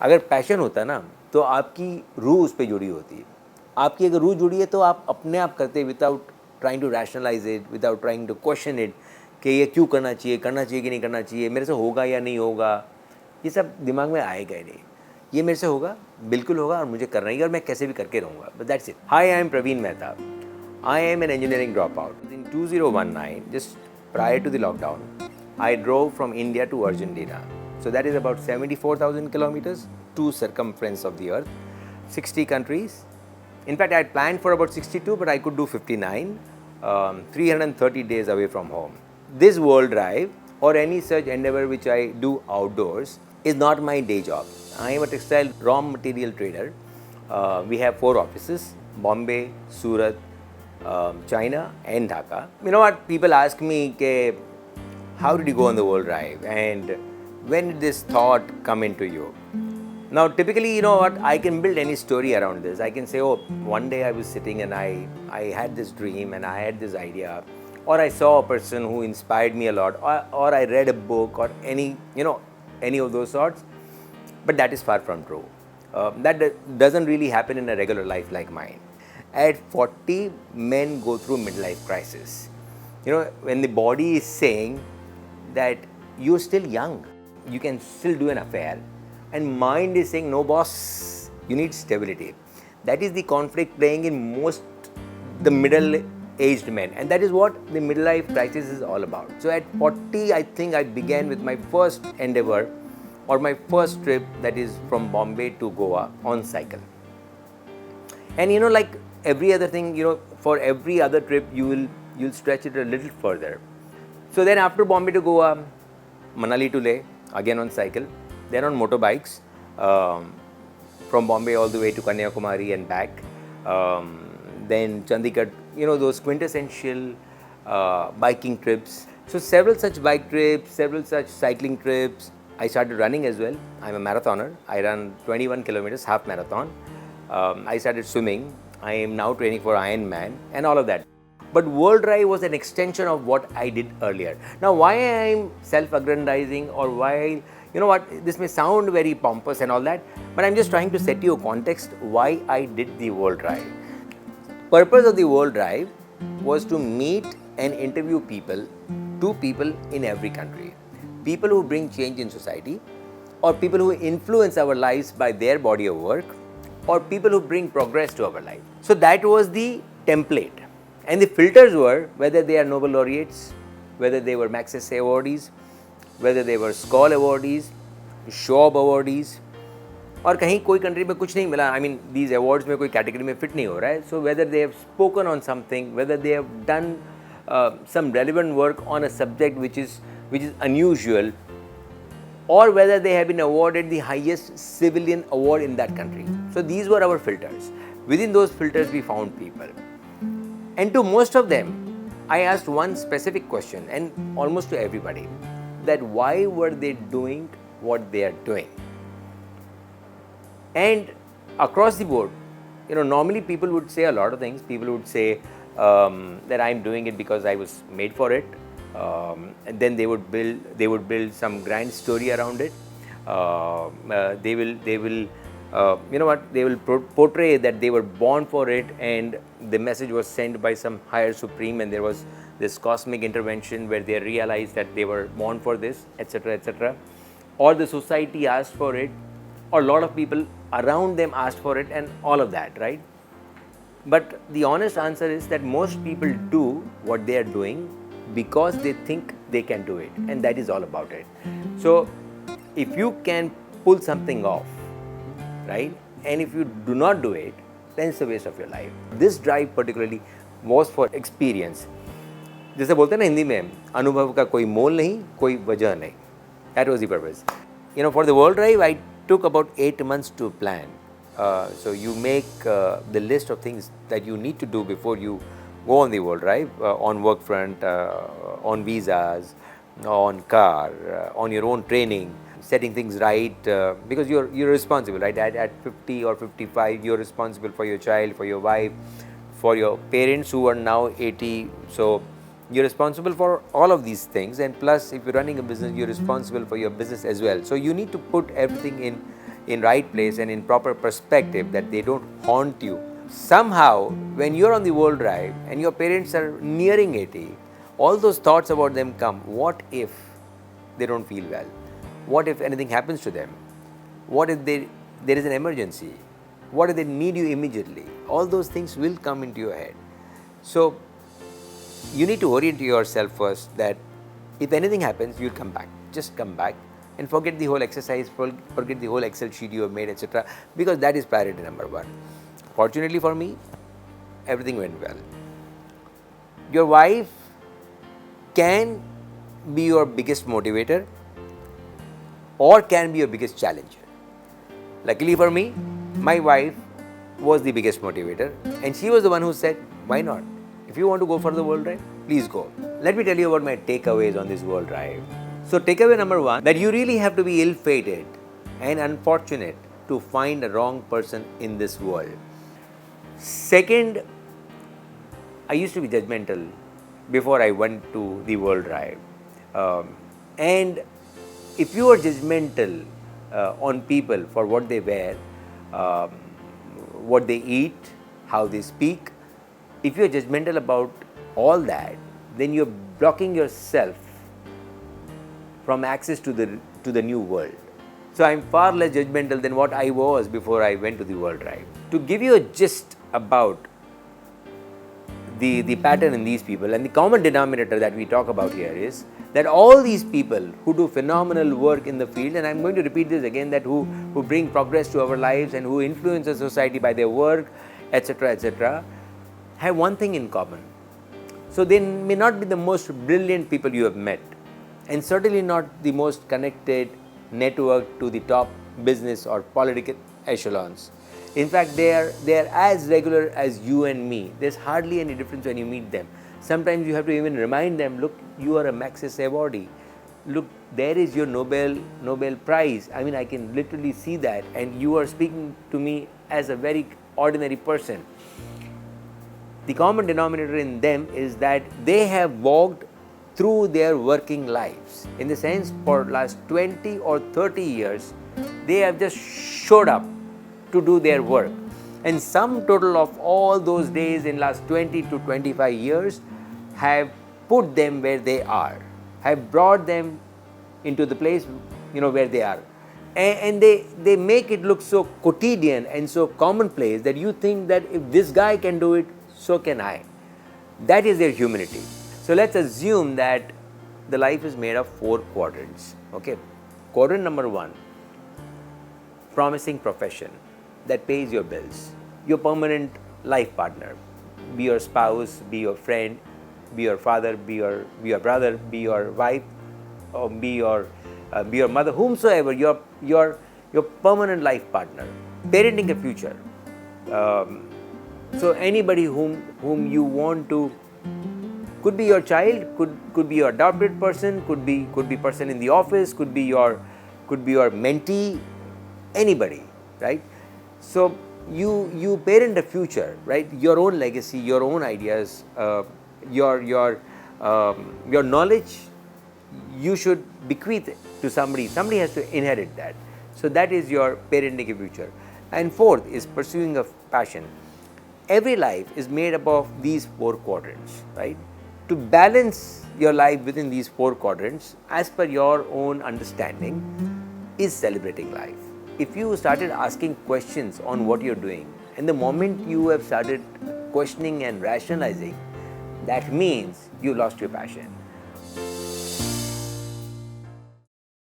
अगर पैशन होता ना तो आपकी रूह उस पर जुड़ी होती है. आपकी अगर रूह जुड़ी है तो आप अपने आप करते without trying to rationalise it, without trying to question it कि ये क्यों करना चाहिए कि नहीं करना चाहिए, मेरे से होगा या नहीं होगा, ये सब दिमाग में आएगा ही नहीं. ये मेरे से होगा, बिल्कुल होगा और मुझे करना ही है और मैं कैसे भी करके रहूँगा. But that's it. Hi, I am Praveen Mehta. I am an engineering dropout. In 2019, just prior to the lockdown, I drove from India to Argentina. So that is about 74,000 kilometers to circumference of the earth, 60 countries. In fact, I had planned for about 62, but I could do 59, 330 days away from home. This world drive or any such endeavor which I do outdoors is not my day job. I am a textile raw material trader. We have 4 offices, Bombay, Surat, China and Dhaka. You know what, people ask me, how did you go on the world drive and when did this thought come into you? Now typically, you know what, I can build any story around this. I can say, oh, one day I was sitting and I had this dream and I had this idea, or I saw a person who inspired me a lot, or I read a book or any of those sorts. But that is far from true. That doesn't really happen in a regular life like mine. At 40, men go through midlife crisis. When the body is saying that you're still young, you can still do an affair, and mind is saying, no boss, you need stability. That is the conflict playing in most the middle-aged men, and that is what the midlife crisis is all about. So at 40, I think I began with my first endeavor or my first trip, that is from Bombay to Goa on cycle. And like every other thing, for every other trip you'll stretch it a little further. So then after Bombay to Goa, Manali to Leh, again on cycle, then on motorbikes, from Bombay all the way to Kanyakumari and back, then Chandigarh, those quintessential biking trips. So several such bike trips, several such cycling trips. I started running as well. I'm a marathoner. I run 21 kilometers, half marathon. I started swimming. I am now training for Ironman and all of that. But World Drive was an extension of what I did earlier. Now, why I'm self-aggrandizing, or why, this may sound very pompous and all that, but I'm just trying to set you a context why I did the World Drive. Purpose of the World Drive was to meet and interview people, 2 people in every country. People who bring change in society, or people who influence our lives by their body of work, or people who bring progress to our life. So that was the template. And the filters were whether they are Nobel laureates, whether they were Maxis awardees, whether they were Skoll awardees, Shob awardees, और कहीं कोई country में कुछ नहीं मिला. I mean, these awards में कोई category में fit नहीं हो रहा है. So whether they have spoken on something, whether they have done some relevant work on a subject which is unusual, or whether they have been awarded the highest civilian award in that country. So these were our filters. Within those filters we found people. And to most of them, I asked one specific question, and almost to everybody, that why were they doing what they are doing? And across the board, normally people would say a lot of things. People would say that I'm doing it because I was made for it. And then they would build some grand story around it. They will portray that they were born for it, and the message was sent by some higher supreme, and there was this cosmic intervention where they realized that they were born for this, etc., etc. Or the society asked for it, or a lot of people around them asked for it, and all of that, right? But the honest answer is that most people do what they are doing because they think they can do it, and that is all about it. So if you can pull something off, right, and if you do not do it, then it's a waste of your life. This drive particularly was for experience. जैसे बोलते हैं ना हिंदी में, अनुभव का कोई मोल नहीं, कोई वजह नहीं. That was the purpose. For the World Drive, I took about 8 months to plan. So you make the list of things that you need to do before you go on the World Drive, on work front, on visas, on car, on your own training, setting things right, because you're responsible, right? At 50 or 55, you're responsible for your child, for your wife, for your parents who are now 80. So you're responsible for all of these things, and plus if you're running a business, you're responsible for your business as well. So you need to put everything in right place and in proper perspective, that they don't haunt you. Somehow, when you're on the world drive and your parents are nearing 80, all those thoughts about them come. What if they don't feel well? What if anything happens to them? What if there is an emergency? What if they need you immediately? All those things will come into your head. So, you need to orient yourself first that if anything happens, you'll come back. Just come back and forget the whole exercise, forget the whole Excel sheet you have made, etc. Because that is priority number one. Fortunately for me, everything went well. Your wife can be your biggest motivator or can be your biggest challenger. Luckily for me, my wife was the biggest motivator, and she was the one who said, why not? If you want to go for the world drive, please go. Let me tell you about my takeaways on this world drive. So takeaway number one, that you really have to be ill-fated and unfortunate to find a wrong person in this world. Second, I used to be judgmental before I went to the world drive. And if you are judgmental on people for what they wear, what they eat, how they speak, if you are judgmental about all that, then you're blocking yourself from access to the new world. So I'm far less judgmental than what I was before I went to the world drive. To give you a gist about the pattern in these people, and the common denominator that we talk about here is that all these people who do phenomenal work in the field, and I'm going to repeat this again, that who bring progress to our lives and who influence the society by their work, etc., have one thing in common. So they may not be the most brilliant people you have met, and certainly not the most connected network to the top business or political echelons. In fact, they are as regular as you and me. There's hardly any difference when you meet them. Sometimes you have to even remind them, look, you are a Maxis awardee. Look, there is your Nobel Prize. I mean, I can literally see that, and you are speaking to me as a very ordinary person. The common denominator in them is that they have walked through their working lives. In the sense, for last 20 or 30 years, they have just showed up to do their work. And sum total of all those days in last 20 to 25 years have put them where they are, have brought them into the place where they are. And they make it look so quotidian and so commonplace that you think that if this guy can do it, so can I. That is their humility. So let's assume that the life is made of 4 quadrants. Okay, quadrant number 1, promising profession that pays your bills, your permanent life partner, be your spouse, be your friend, be your father, be your brother, be your wife, or be your mother, whomsoever, your permanent life partner, parenting a future. So anybody whom you want to, could be your child, could be your adopted person, could be person in the office, could be your mentee, anybody, right? So you parent a future, right? Your own legacy, your own ideas, your knowledge, you should bequeath it to somebody. Somebody has to inherit that. So that is your parenting a future. And fourth is pursuing a passion. Every life is made up of these 4 quadrants, right? To balance your life within these 4 quadrants, as per your own understanding, is celebrating life. If you started asking questions on what you're doing, and the moment you have started questioning and rationalizing, that means you lost your passion.